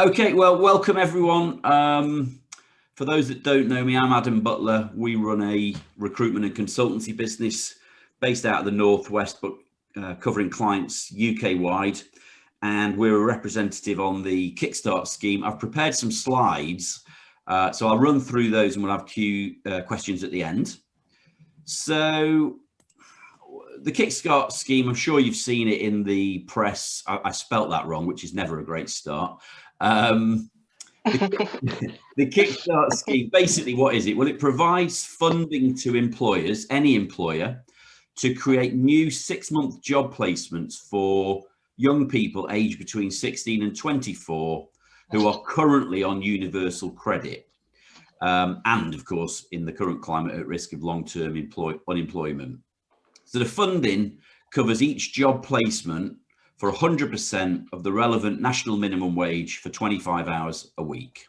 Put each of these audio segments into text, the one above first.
Okay, well, welcome everyone. For those that don't know me, I'm Adam Butler. We run a recruitment and consultancy business based out of the Northwest, but covering clients UK-wide. And we're a representative on the Kickstart scheme. I've prepared some slides, so I'll run through those and we'll have questions at the end. So the Kickstart scheme, I'm sure you've seen it in the press. I spelt that wrong, which is never a great start. The Kickstart scheme, basically what is it? Well, it provides funding to employers, any employer, to create new 6-month job placements for young people aged between 16 and 24 who are currently on universal credit. And of course, in the current climate, at risk of long-term unemployment. So the funding covers each job placement for 100% of the relevant national minimum wage for 25 hours a week.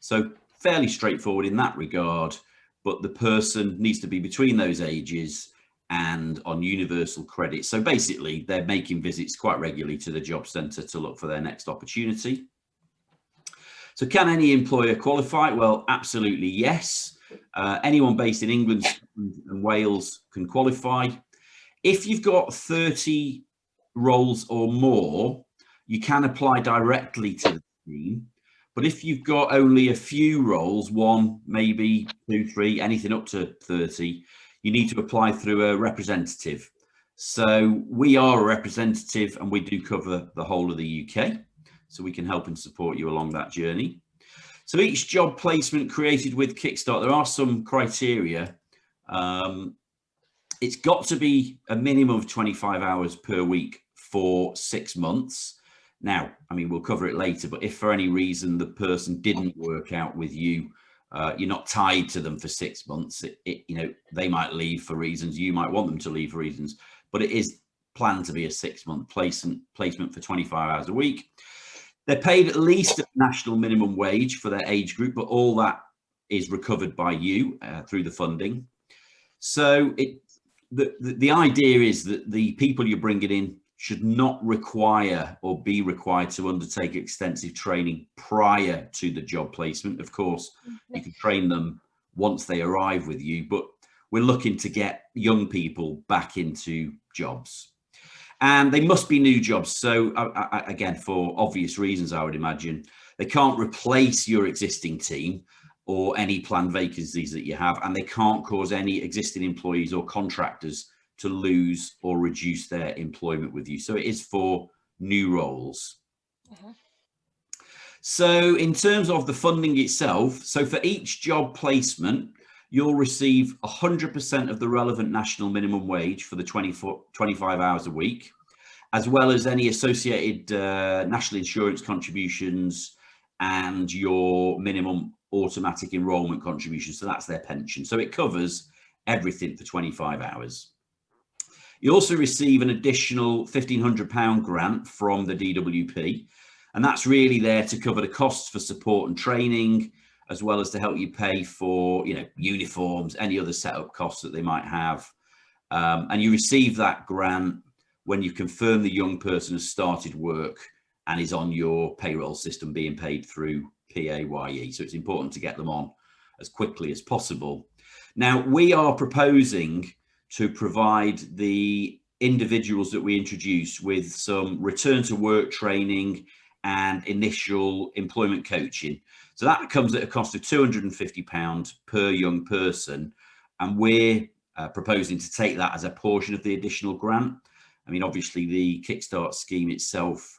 So fairly straightforward in that regard, but the person needs to be between those ages and on universal credit. So basically they're making visits quite regularly to the job centre to look for their next opportunity. So can any employer qualify? Well, absolutely yes. Anyone based in England and Wales can qualify. If you've got 30 roles or more, you can apply directly to the scheme. But if you've got only a few roles, 1, maybe 2, 3, anything up to 30, you need to apply through a representative. So we are a representative and we do cover the whole of the UK. So we can help and support you along that journey. So each job placement created with Kickstart, there are some criteria. It's got to be a minimum of 25 hours per week for 6 months. Now, I mean, we'll cover it later, but if for any reason the person didn't work out with you, you're not tied to them for 6 months. They might leave for reasons, you might want them to leave for reasons, but it is planned to be a 6-month placement for 25 hours a week. They're paid at least a national minimum wage for their age group, but all that is recovered by you through the funding. So the idea is that the people you're bringing in should not require or be required to undertake extensive training prior to the job placement. Of course, you can train them once they arrive with you, but we're looking to get young people back into jobs. And they must be new jobs. So again, for obvious reasons, I would imagine, they can't replace your existing team or any planned vacancies that you have, and they can't cause any existing employees or contractors to lose or reduce their employment with you. So it is for new roles. So in terms of the funding itself, so for each job placement, you'll receive 100% of the relevant national minimum wage for the 25 hours a week, as well as any associated national insurance contributions and your minimum automatic enrolment contribution. So that's their pension. So it covers everything for 25 hours. You also receive an additional £1,500 grant from the DWP, and that's really there to cover the costs for support and training, as well as to help you pay for, uniforms, any other setup costs that they might have. And you receive that grant when you confirm the young person has started work and is on your payroll system being paid through PAYE. So it's important to get them on as quickly as possible. Now, we are proposing to provide the individuals that we introduce with some return to work training and initial employment coaching. So that comes at a cost of £250 per young person. And we're proposing to take that as a portion of the additional grant. I mean, obviously the Kickstart scheme itself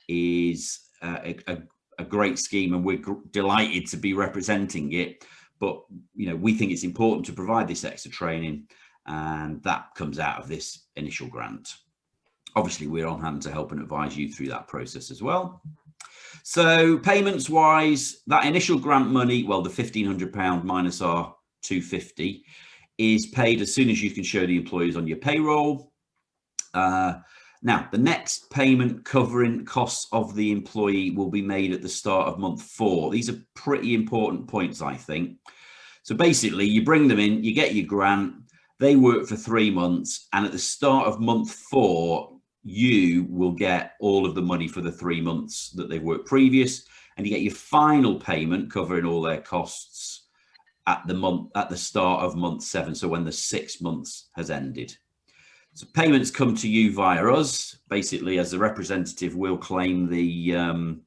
is a great scheme and we're delighted to be representing it. But, we think it's important to provide this extra training, and that comes out of this initial grant. Obviously, we're on hand to help and advise you through that process as well. So payments wise, that initial grant money, well, the £1,500 minus our £250 is paid as soon as you can show the employers on your payroll. Now, the next payment covering costs of the employee will be made at the start of month 4. These are pretty important points, I think. So basically, you bring them in, you get your grant, they work for 3 months, and at the start of month 4, you will get all of the money for the 3 months that they've worked previous, and you get your final payment covering all their costs at the start of month 7. So when the 6 months has ended. So payments come to you via us. Basically, as a representative, we'll claim the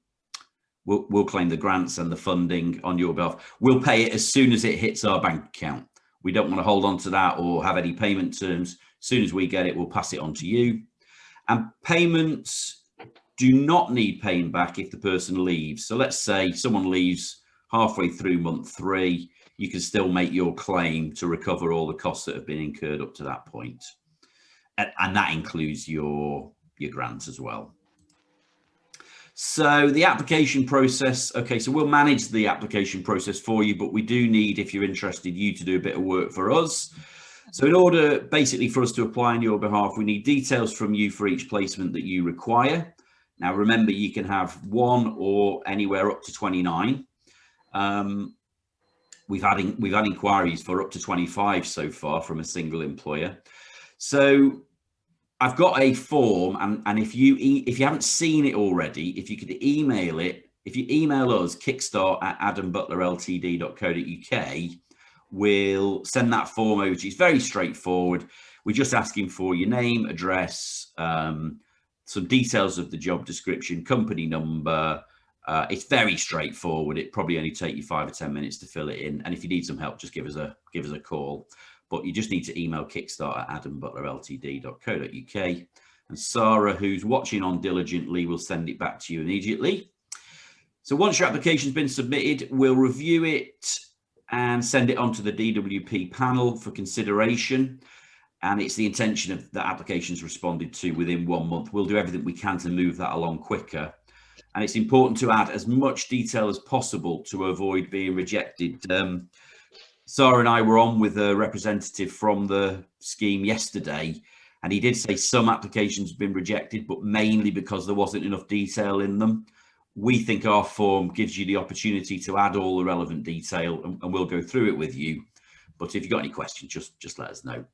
we'll claim the grants and the funding on your behalf. We'll pay it as soon as it hits our bank account. We don't want to hold on to that or have any payment terms. As soon as we get it, we'll pass it on to you. And payments do not need paying back if the person leaves. So let's say someone leaves halfway through month 3, you can still make your claim to recover all the costs that have been incurred up to that point. And that includes your grant as well. So the application process, okay, so we'll manage the application process for you, but we do need, if you're interested, you to do a bit of work for us. So in order basically for us to apply on your behalf, we need details from you for each placement that you require. Now, remember, you can have 1 or anywhere up to 29. We've had inquiries for up to 25 so far from a single employer. So I've got a form, and if you haven't seen it already, if you could email it, if you email us kickstart@adambutlerltd.co.uk, we'll send that form over to you. It's very straightforward. We're just asking for your name, address, some details of the job description, company number. It's very straightforward. It probably only take you 5 or 10 minutes to fill it in. And if you need some help, just give us a call. But you just need to email kickstart@adambutlerltd.co.uk. And Sarah, who's watching on diligently, will send it back to you immediately. So once your application's been submitted, we'll review it and send it on to the DWP panel for consideration. And it's the intention of the applications responded to within 1 month. We'll do everything we can to move that along quicker. And it's important to add as much detail as possible to avoid being rejected. Sarah and I were on with a representative from the scheme yesterday, and he did say some applications have been rejected, but mainly because there wasn't enough detail in them. We think our form gives you the opportunity to add all the relevant detail, and we'll go through it with you. But if you've got any questions, just let us know.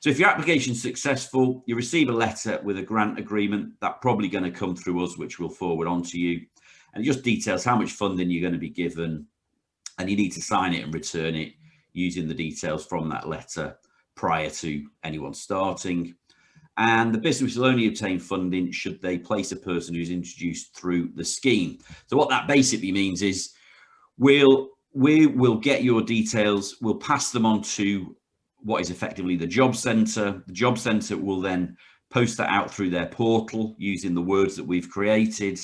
So if your application is successful, you receive a letter with a grant agreement. That's probably going to come through us, which we'll forward on to you. And it just details how much funding you're going to be given, and you need to sign it and return it using the details from that letter prior to anyone starting. And the business will only obtain funding should they place a person who's introduced through the scheme. So what that basically means is we will get your details, we'll pass them on to what is effectively the job centre. The job centre will then post that out through their portal using the words that we've created,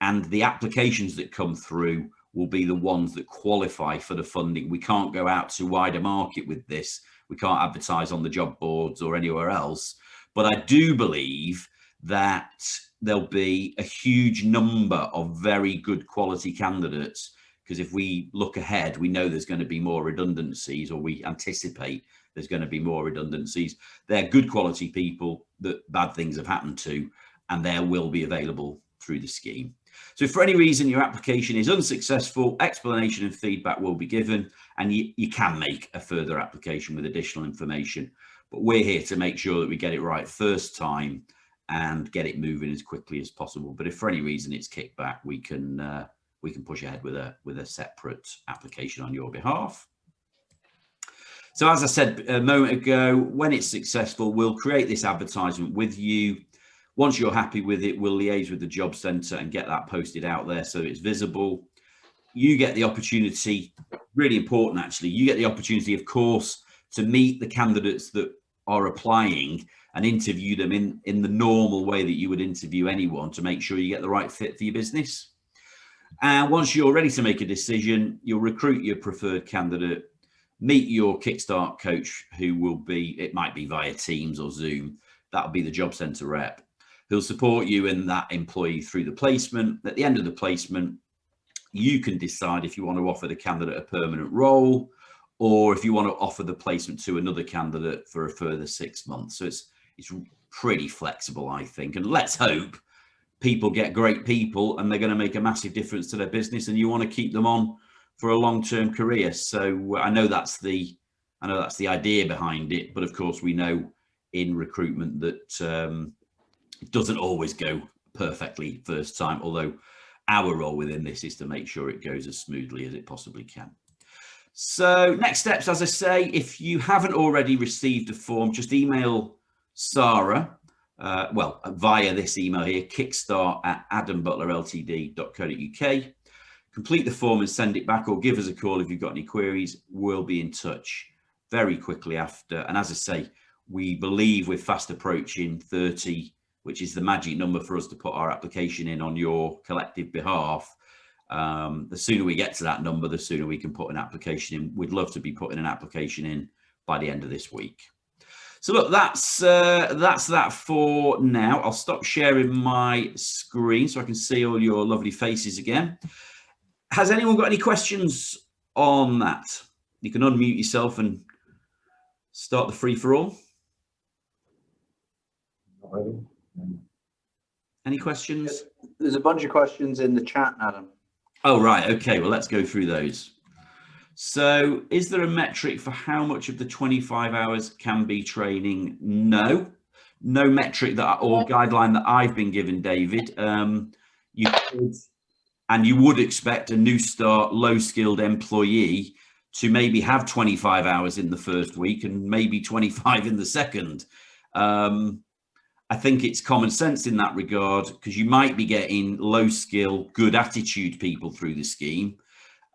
and the applications that come through will be the ones that qualify for the funding. We can't go out to wider market with this. We can't advertise on the job boards or anywhere else. But I do believe that there'll be a huge number of very good quality candidates, because if we look ahead, we know there's going to be more redundancies, or we anticipate there's going to be more redundancies. They're good quality people that bad things have happened to, and they will be available through the scheme. So if for any reason your application is unsuccessful, explanation and feedback will be given, and you can make a further application with additional information. But we're here to make sure that we get it right first time and get it moving as quickly as possible. But if for any reason it's kicked back, we can push ahead with a separate application on your behalf. So as I said a moment ago, when it's successful, we'll create this advertisement with you. Once you're happy with it, we'll liaise with the job centre and get that posted out there so it's visible. You get the opportunity, really important actually, you get the opportunity, of course, to meet the candidates that are applying and interview them in the normal way that you would interview anyone to make sure you get the right fit for your business. And once you're ready to make a decision, you'll recruit your preferred candidate, meet your Kickstart coach, who will be, it might be via Teams or Zoom, that'll be the job centre rep, who'll support you and that employee through the placement. At the end of the placement, you can decide if you want to offer the candidate a permanent role, or if you want to offer the placement to another candidate for a further 6 months. So it's pretty flexible, I think. And let's hope people get great people and they're going to make a massive difference to their business, and you want to keep them on for a long-term career. So I know that's the idea behind it, but of course we know in recruitment that it doesn't always go perfectly first time, although our role within this is to make sure it goes as smoothly as it possibly can. So next steps, as I say, if you haven't already received a form, just email Sarah, via this email here, kickstart@adambutlerltd.co.uk. Complete the form and send it back, or give us a call if you've got any queries. We'll be in touch very quickly after. And as I say, we believe we're fast approaching 30, which is the magic number for us to put our application in on your collective behalf. The sooner we get to that number, the sooner we can put an application in. We'd love to be putting an application in by the end of this week. So look, that's that for now. I'll stop sharing my screen so I can see all your lovely faces again. Has anyone got any questions on that? You can unmute yourself and start the free-for-all. Any questions? There's a bunch of questions in the chat, Adam. Oh, right. Okay. Well, let's go through those. So is there a metric for how much of the 25 hours can be training? No metric or guideline that I've been given, David. You could, and you would expect a new start, low skilled employee to maybe have 25 hours in the first week and maybe 25 in the second. I think it's common sense in that regard, because you might be getting low skill, good attitude people through the scheme.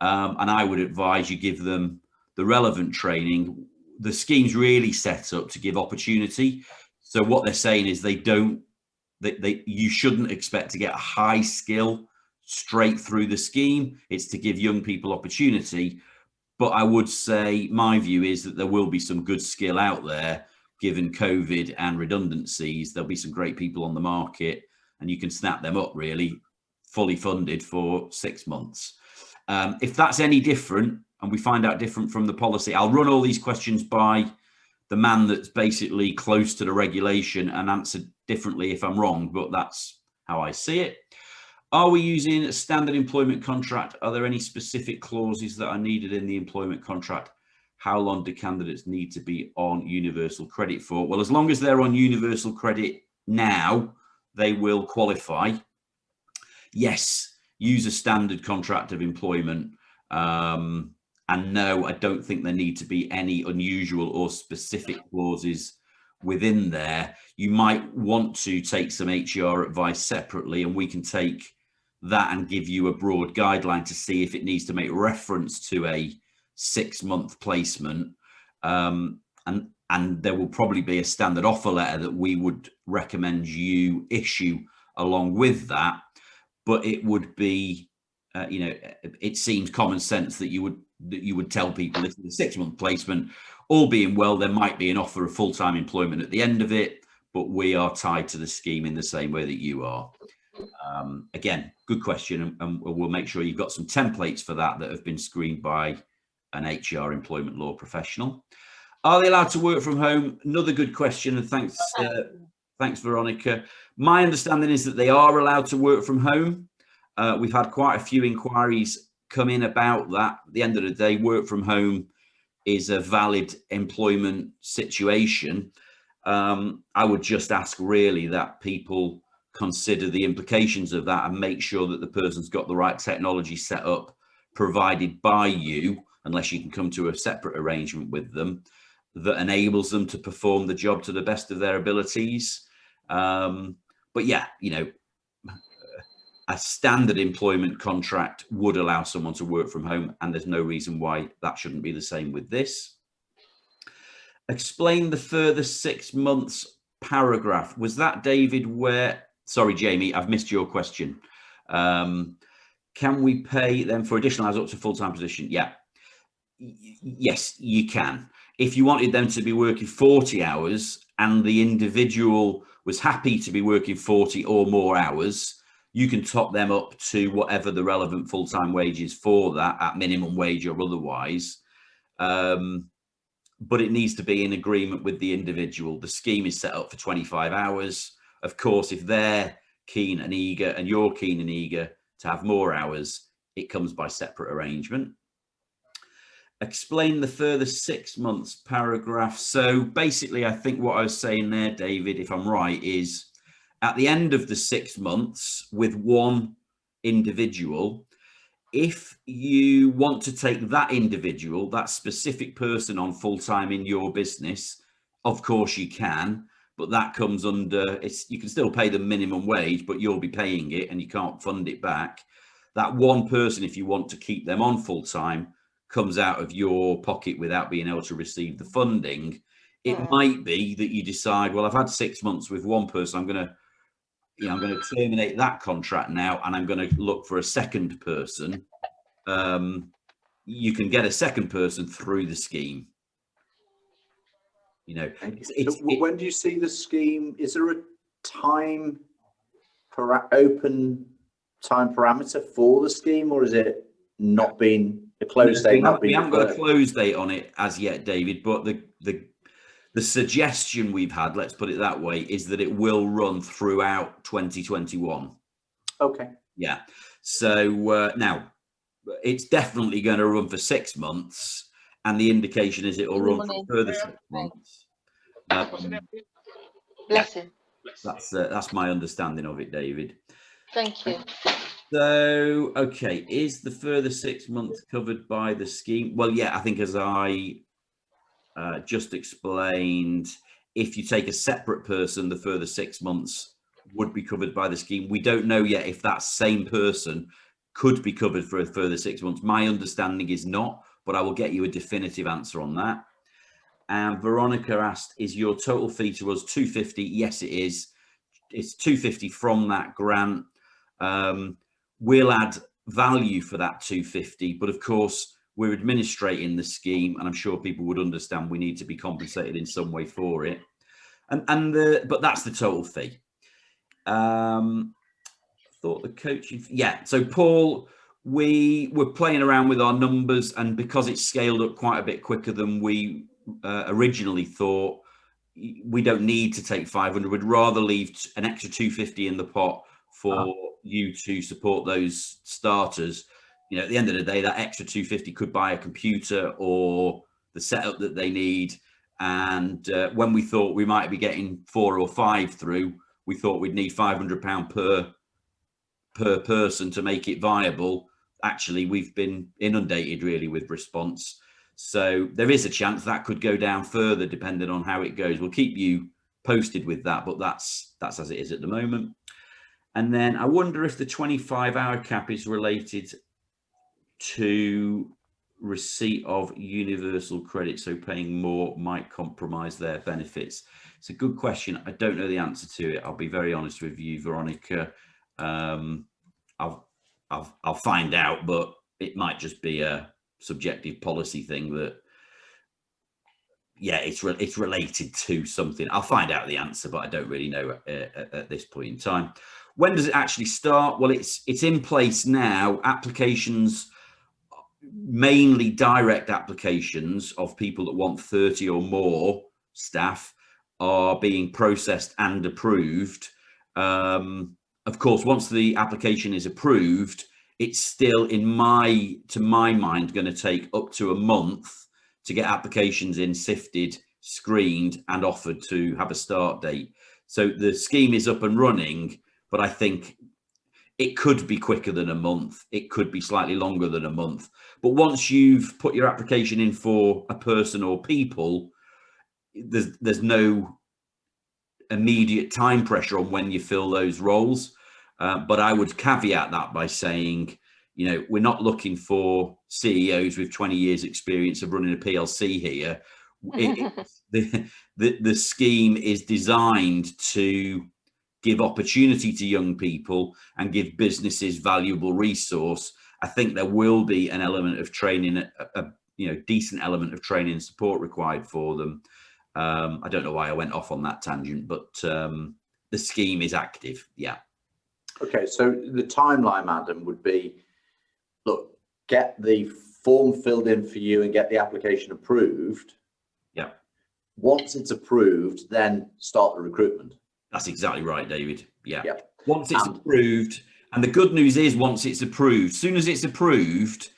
And I would advise you give them the relevant training. The scheme's really set up to give opportunity. So what they're saying is you shouldn't expect to get a high skill straight through the scheme. It's to give young people opportunity. But I would say my view is that there will be some good skill out there. Given COVID and redundancies, there'll be some great people on the market, and you can snap them up really fully funded for 6 months. If that's any different and we find out different from the policy, I'll run all these questions by the man that's basically close to the regulation and answer differently if I'm wrong, but that's how I see it. Are we using a standard employment contract? Are there any specific clauses that are needed in the employment contract? How long do candidates need to be on universal credit for? Well, as long as they're on universal credit now, they will qualify. Yes, use a standard contract of employment. And no, I don't think there need to be any unusual or specific clauses within there. You might want to take some HR advice separately, and we can take that and give you a broad guideline to see if it needs to make reference to a 6-month placement. And there will probably be a standard offer letter that we would recommend you issue along with that. But it would be, it seems common sense that you would tell people this is a 6-month placement. All being well, there might be an offer of full-time employment at the end of it, but we are tied to the scheme in the same way that you are. Again, good question, and we'll make sure you've got some templates for that have been screened by an HR employment law professional. Are they allowed to work from home? Another good question, and thanks, Veronica. My understanding is that they are allowed to work from home. We've had quite a few inquiries come in about that. At the end of the day, work from home is a valid employment situation. I would just ask really that people consider the implications of that and make sure that the person's got the right technology set up provided by you, unless you can come to a separate arrangement with them that enables them to perform the job to the best of their abilities. But yeah, a standard employment contract would allow someone to work from home, and there's no reason why that shouldn't be the same with this. Explain the further 6 months paragraph. Was that, David, sorry, Jamie, I've missed your question. Can we pay them for additional hours up to full-time position? Yeah. Yes, you can. If you wanted them to be working 40 hours and the individual was happy to be working 40 or more hours, you can top them up to whatever the relevant full-time wage is for that, at minimum wage or otherwise. But it needs to be in agreement with the individual. The scheme is set up for 25 hours. Of course, if they're keen and eager and you're keen and eager to have more hours, it comes by separate arrangement. Explain the further 6 months paragraph. So basically, I think what I was saying there, David, if I'm right, is at the end of the 6 months with one individual. If you want to take that individual, that specific person on full-time in your business, of course you can, but that comes under, you can still pay the minimum wage, but you'll be paying it and you can't fund it back. That one person, if you want to keep them on full-time, comes out of your pocket without being able to receive the funding. It might be that you decide, well, I've had 6 months with one person, I'm going to terminate that contract now, and I'm going to look for a second person. You can get a second person through the scheme. When do you see the scheme? Is there a open time parameter for the scheme, or is it not been a close date? We haven't got a close date on it as yet, David, but the suggestion we've had, let's put it that way, is that it will run throughout 2021. Okay. Yeah. So now it's definitely going to run for 6 months, and the indication is it will run for further 6 months. Bless him. That's my understanding of it, David. Thank you. So, okay, is the further 6 months covered by the scheme? Well, yeah, I think as I just explained, if you take a separate person, the further 6 months would be covered by the scheme. We don't know yet if that same person could be covered for a further 6 months. My understanding is not, but I will get you a definitive answer on that. And Veronica asked, is your total fee to us 250? Yes, it is. It's 250 from that grant. We'll add value for that 250, but of course we're administrating the scheme, and I'm sure people would understand we need to be compensated in some way for it. But that's the total fee. Thought the coaching, yeah. So Paul, we were playing around with our numbers, and because it's scaled up quite a bit quicker than we originally thought, we don't need to take 500. We'd rather leave an extra 250 in the pot for you to support those starters. You know, at the end of the day, that extra 250 could buy a computer or the setup that they need. And when we thought we might be getting 4 or 5 through, we thought we'd need £500 per person to make it viable. Actually, we've been inundated really with response. So there is a chance that could go down further depending on how it goes. We'll keep you posted with that, but that's as it is at the moment. And then I wonder if the 25-hour cap is related to receipt of universal credit, so paying more might compromise their benefits. It's a good question. I don't know the answer to it. I'll be very honest with you, Veronica. I'll find out, but it might just be a subjective policy thing that, yeah, it's related to something. I'll find out the answer, but I don't really know at this point in time. When does it actually start? Well, it's in place now. Applications, mainly direct applications of people that want 30 or more staff, are being processed and approved. Of course, once the application is approved, it's still, to my mind, going to take up to a month to get applications in, sifted, screened, and offered to have a start date. So the scheme is up and running, but I think it could be quicker than a month. It could be slightly longer than a month. But once you've put your application in for a person or people, there's no immediate time pressure on when you fill those roles. But I would caveat that by saying, you know, we're not looking for CEOs with 20 years experience of running a PLC here. The scheme is designed to give opportunity to young people and give businesses valuable resource. I think there will be an element of training, a decent element of training and support required for them. I don't know why I went off on that tangent, but the scheme is active. Yeah. Okay, so the timeline, Adam, would be, look, get the form filled in for you and get the application approved. Yeah. Once it's approved, then start the recruitment. That's exactly right, David. Yeah. Yeah. Once it's approved, and the good news is once it's approved, as soon as it's approved,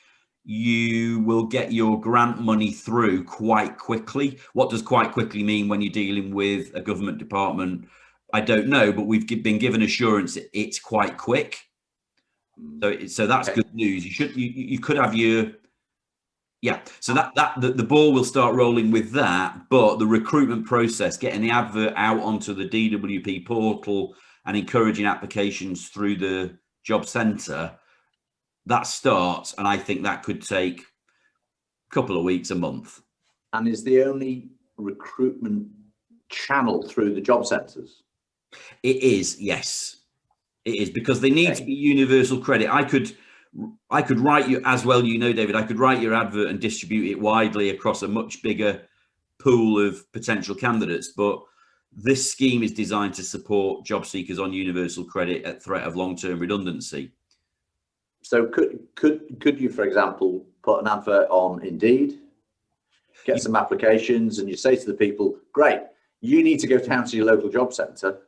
you will get your grant money through quite quickly. What does quite quickly mean when you're dealing with a government department? I don't know, but we've been given assurance that it's quite quick. So that's Okay. good news. You could have your, yeah. So the ball will start rolling with that, but the recruitment process, getting the advert out onto the DWP portal and encouraging applications through the job centre, that starts, and I think that could take a couple of weeks, a month. And is the only recruitment channel through the job centres? It is, yes. It is, because they need to be universal credit. I could write you, as well, you know, David, I could write your advert and distribute it widely across a much bigger pool of potential candidates, but this scheme is designed to support job seekers on universal credit at threat of long-term redundancy. So could you, for example, put an advert on Indeed, get some applications, and you say to the people, great, you need to go down to your local job centre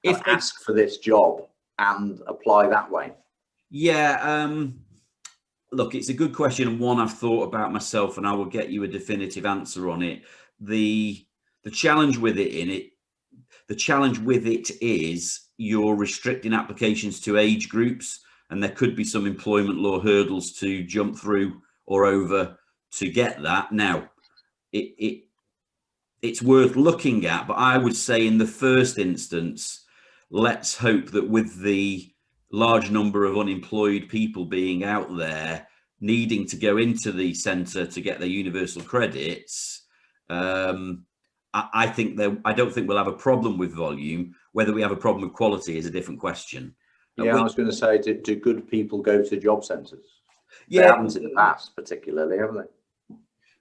and ask for this job and apply that way? Yeah, look, it's a good question, and one I've thought about myself, and I will get you a definitive answer on it. The challenge with it is you're restricting applications to age groups, and there could be some employment law hurdles to jump through or over to get that. Now, it's worth looking at, but I would say in the first instance, let's hope that with the large number of unemployed people being out there needing to go into the centre to get their universal credits, I don't think we'll have a problem with volume. Whether we have a problem with quality is a different question. Yeah, I was going to say, do good people go to job centres? Yeah, they haven't in the past, particularly, have they?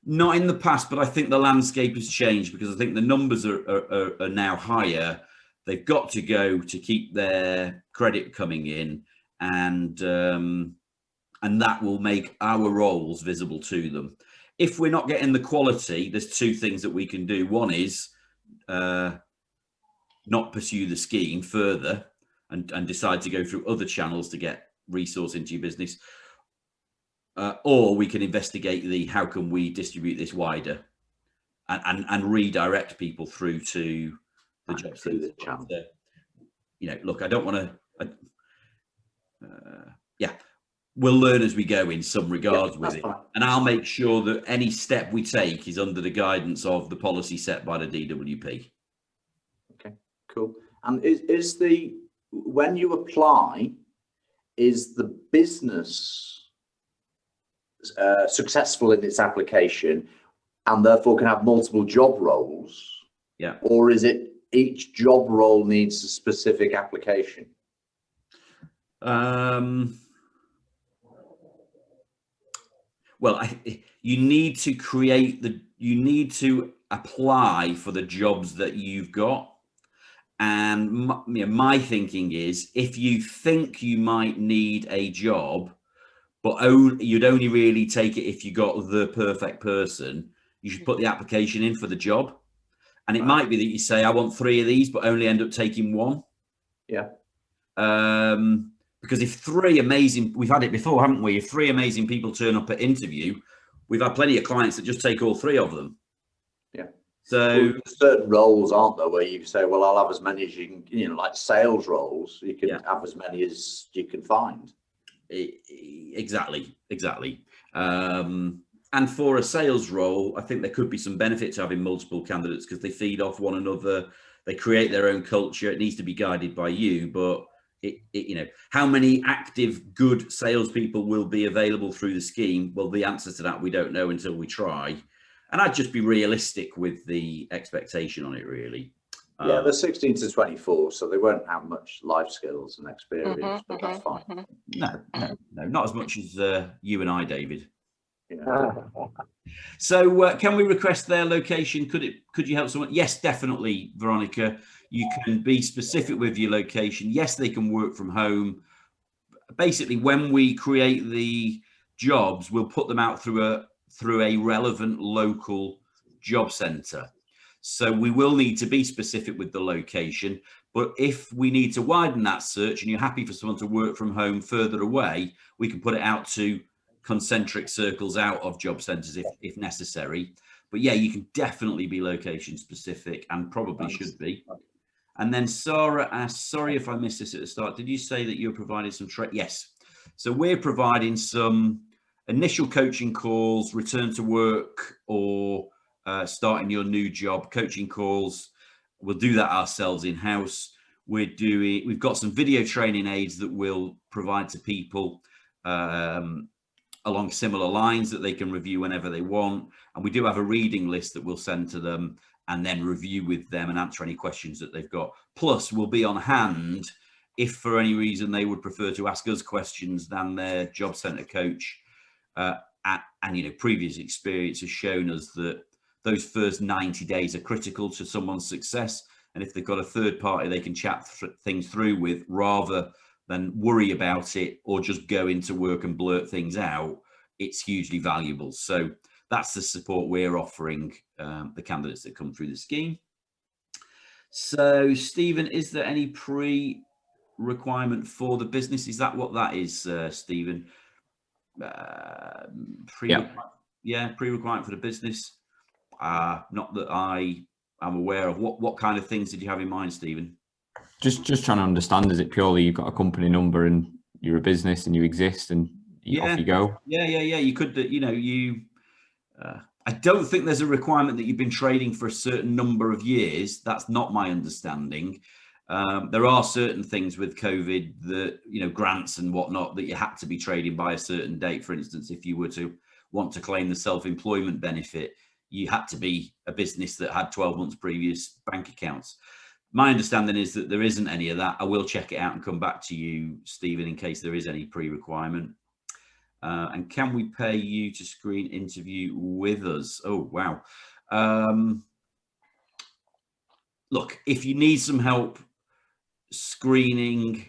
Not in the past, but I think the landscape has changed, because I think the numbers are now higher. They've got to go to keep their credit coming in, and that will make our roles visible to them. If we're not getting the quality, there's two things that we can do. One is not pursue the scheme further and decide to go through other channels to get resource into your business. Or we can investigate how can we distribute this wider and redirect people through to the job centre channel. You know, look, I don't want to. Yeah, we'll learn as we go in some regards with it, and I'll make sure that any step we take is under the guidance of the policy set by the DWP. Okay, cool. And is when you apply, is the business successful in its application and therefore can have multiple job roles? Yeah. Or is it each job role needs a specific application? Well, you need to apply for the jobs that you've got. And my thinking is, if you think you might need a job, but you'd only really take it if you got the perfect person, you should put the application in for the job. And it might be that you say, I want 3 of these, but only end up taking 1. Yeah. Because if 3 amazing, we've had it before, haven't we? If 3 amazing people turn up at interview, we've had plenty of clients that just take all 3 of them. Yeah. So certain roles, aren't there, where you say, well, I'll have as many as you can, like sales roles, you can have as many as you can find. Exactly. And for a sales role, I think there could be some benefit to having multiple candidates, because they feed off one another. They create their own culture. It needs to be guided by you, but how many active, good salespeople will be available through the scheme? Well, the answer to that we don't know until we try. And I'd just be realistic with the expectation on it, really. Yeah, they're 16 to 24, so they won't have much life skills and experience, but that's fine. No, not as much as you and I, David. Yeah. So can we request their location? Could you help someone? Yes, definitely, Veronica. You can be specific with your location. Yes, they can work from home. Basically, when we create the jobs, we'll put them out through a relevant local job centre. So we will need to be specific with the location. But if we need to widen that search and you're happy for someone to work from home further away, we can put it out to concentric circles out of job centres if necessary. But yeah, you can definitely be location specific, and probably should be. And then Sarah asked, sorry if I missed this at the start, did you say that you're providing some Yes. So we're providing some initial coaching calls, return to work, or starting your new job coaching calls. We'll do that ourselves in-house. We've got some video training aids that we'll provide to people along similar lines that they can review whenever they want. And we do have a reading list that we'll send to them and then review with them and answer any questions that they've got. Plus, we'll be on hand if for any reason they would prefer to ask us questions than their job centre coach. And, you know, previous experience has shown us that those first 90 days are critical to someone's success. And if they've got a third party they can chat things through with rather than worry about it or just go into work and blurt things out, it's hugely valuable. So that's the support we're offering the candidates that come through the scheme. So, Stephen, is there any pre-requirement for the business? Is that what that is, Stephen? Pre-requirement for the business. Not that I am aware of. What kind of things did you have in mind, Stephen? Just trying to understand, is it purely you've got a company number and you're a business and you exist and off you go? Yeah. You could, you know, I don't think there's a requirement that you've been trading for a certain number of years. That's not my understanding. There are certain things with COVID that, you know, grants and whatnot that you had to be trading by a certain date. For instance, if you were to want to claim the self-employment benefit, you had to be a business that had 12 months previous bank accounts. My understanding is that there isn't any of that. I will check it out and come back to you, Stephen, in case there is any pre-requirement. And can we pay you to screen interview with us? Oh, wow. Look, if you need some help screening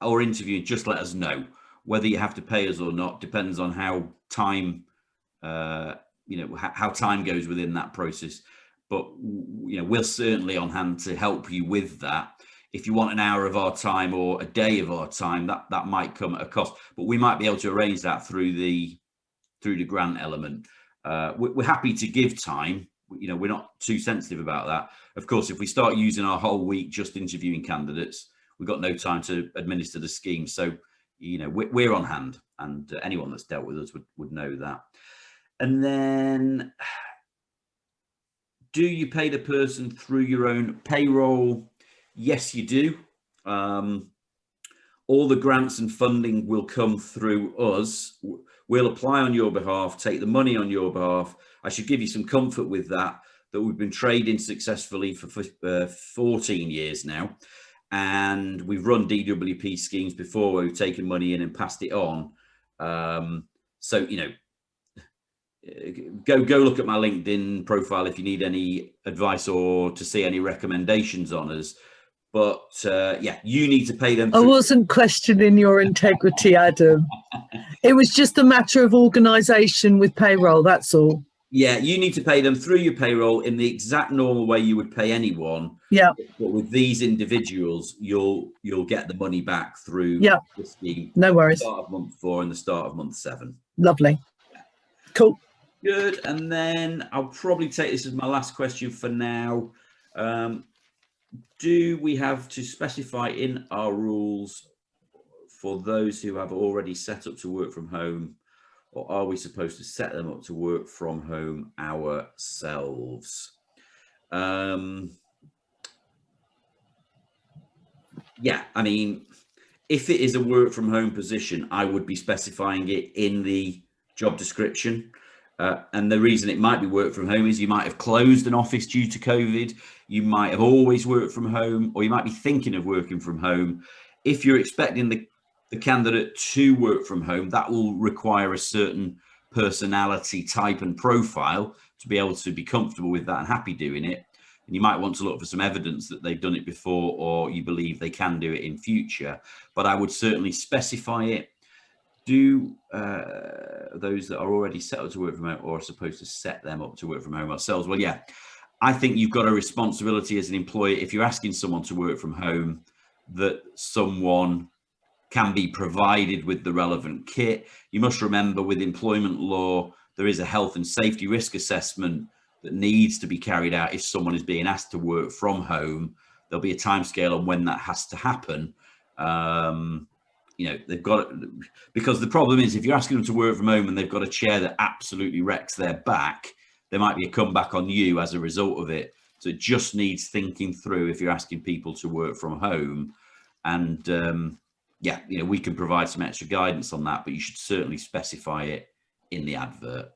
or interviewing, just let us know. Whether you have to pay us or not depends on how time, how time goes within that process. But, you know, we're certainly on hand to help you with that. If you want an hour of our time or a day of our time, that might come at a cost, but we might be able to arrange that through the grant element. We're happy to give time. You know, we're not too sensitive about that. Of course, if we start using our whole week just interviewing candidates, we've got no time to administer the scheme. So, you know, we're on hand, and anyone that's dealt with us would know that. And then, do you pay the person through your own payroll? Yes, you do. All the grants and funding will come through us. We'll apply on your behalf, take the money on your behalf. I should give you some comfort with that we've been trading successfully for 14 years now. And we've run DWP schemes before where we've taken money in and passed it on. So, you know, go look at my LinkedIn profile if you need any advice or to see any recommendations on us. But yeah, you need to pay them. I wasn't questioning your integrity, Adam. It was just a matter of organisation with payroll, that's all. Yeah, you need to pay them through your payroll in the exact normal way you would pay anyone. Yeah. But with these individuals, you'll get the money back through the scheme. No worries. The start of month 4 and the start of month 7. Lovely. Cool. Good. And then I'll probably take this as my last question for now. Do we have to specify in our rules for those who have already set up to work from home, or are we supposed to set them up to work from home ourselves? Yeah, I mean, if it is a work from home position, I would be specifying it in the job description. And the reason it might be work from home is you might have closed an office due to COVID. You might have always worked from home, or you might be thinking of working from home. If you're expecting the candidate to work from home, that will require a certain personality type and profile to be able to be comfortable with that and happy doing it. And you might want to look for some evidence that they've done it before, or you believe they can do it in future. But I would certainly specify it. Do those that are already set up to work from home or are supposed to set them up to work from home ourselves? Well, yeah, I think you've got a responsibility as an employer, if you're asking someone to work from home, that someone can be provided with the relevant kit. You must remember, with employment law, there is a health and safety risk assessment that needs to be carried out if someone is being asked to work from home. there'll be a timescale on when that has to happen. You know, they've got, because the problem is if you're asking them to work from home and they've got a chair that absolutely wrecks their back, there might be a comeback on you as a result of it. So it just needs thinking through if you're asking people to work from home. And yeah, you know, we can provide some extra guidance on that, but you should certainly specify it in the advert.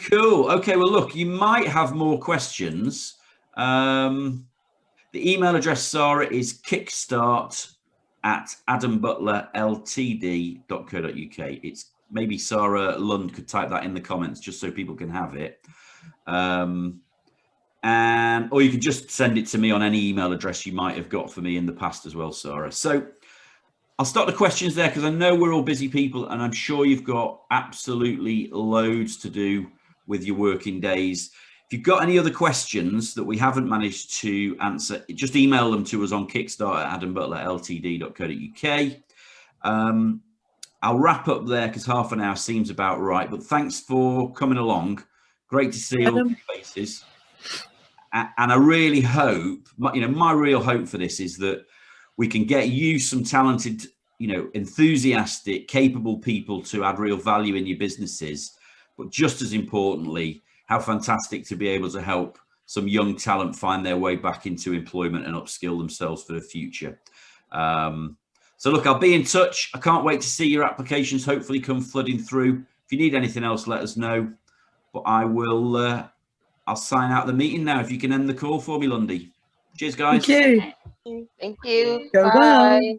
Cool. Okay, well, look, you might have more questions. The email address, Sarah, is kickstart@adambutlerltd.co.uk. It's maybe Sarah Lund could type that in the comments just so people can have it. And or you can just send it to me on any email address you might have got for me in the past as well, Sarah. So I'll start the questions there because I know we're all busy people and I'm sure you've got absolutely loads to do with your working days. If you've got any other questions that we haven't managed to answer, just email them to us on kickstart@adambutlerltd.co.uk. I'll wrap up there because half an hour seems about right, but thanks for coming along. Great to see all your faces. And I really hope, you know, my real hope for this is that we can get you some talented, you know, enthusiastic, capable people to add real value in your businesses. But just as importantly, how fantastic to be able to help some young talent find their way back into employment and upskill themselves for the future. So look, I'll be in touch. I can't wait to see your applications hopefully come flooding through. If you need anything else, let us know. But I will, I'll sign out the meeting now. If you can end the call for me, Lundy. Cheers, guys. Thank you. Thank you. Go Bye. well.